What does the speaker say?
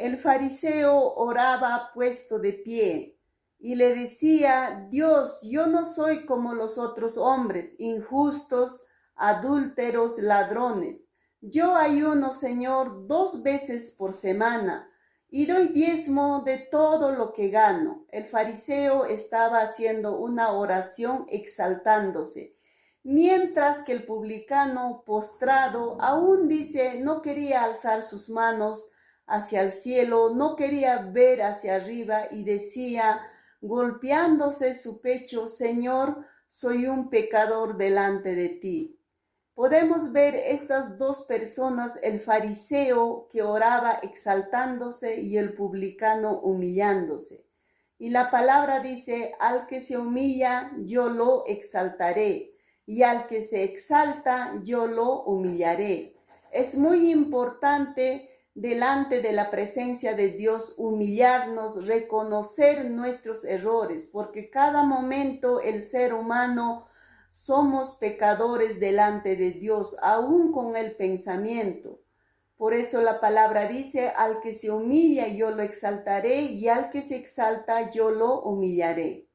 El fariseo oraba puesto de pie y le decía: Dios, yo no soy como los otros hombres, injustos, adúlteros, ladrones. Yo ayuno, Señor, 2 veces por semana y doy diezmo de todo lo que gano. El fariseo estaba haciendo una oración exaltándose, mientras que el publicano, postrado, aún dice, no quería alzar sus manos hacia el cielo, no quería ver hacia arriba y decía, golpeándose su pecho: Señor, soy un pecador delante de ti. Podemos ver estas dos personas, el fariseo que oraba exaltándose y el publicano humillándose. Y la palabra dice: al que se humilla, yo lo exaltaré, y al que se exalta, yo lo humillaré. Es muy importante delante de la presencia de Dios humillarnos, reconocer nuestros errores, porque cada momento el ser humano somos pecadores delante de Dios, aún con el pensamiento. Por eso la palabra dice: al que se humilla yo lo exaltaré, y al que se exalta yo lo humillaré.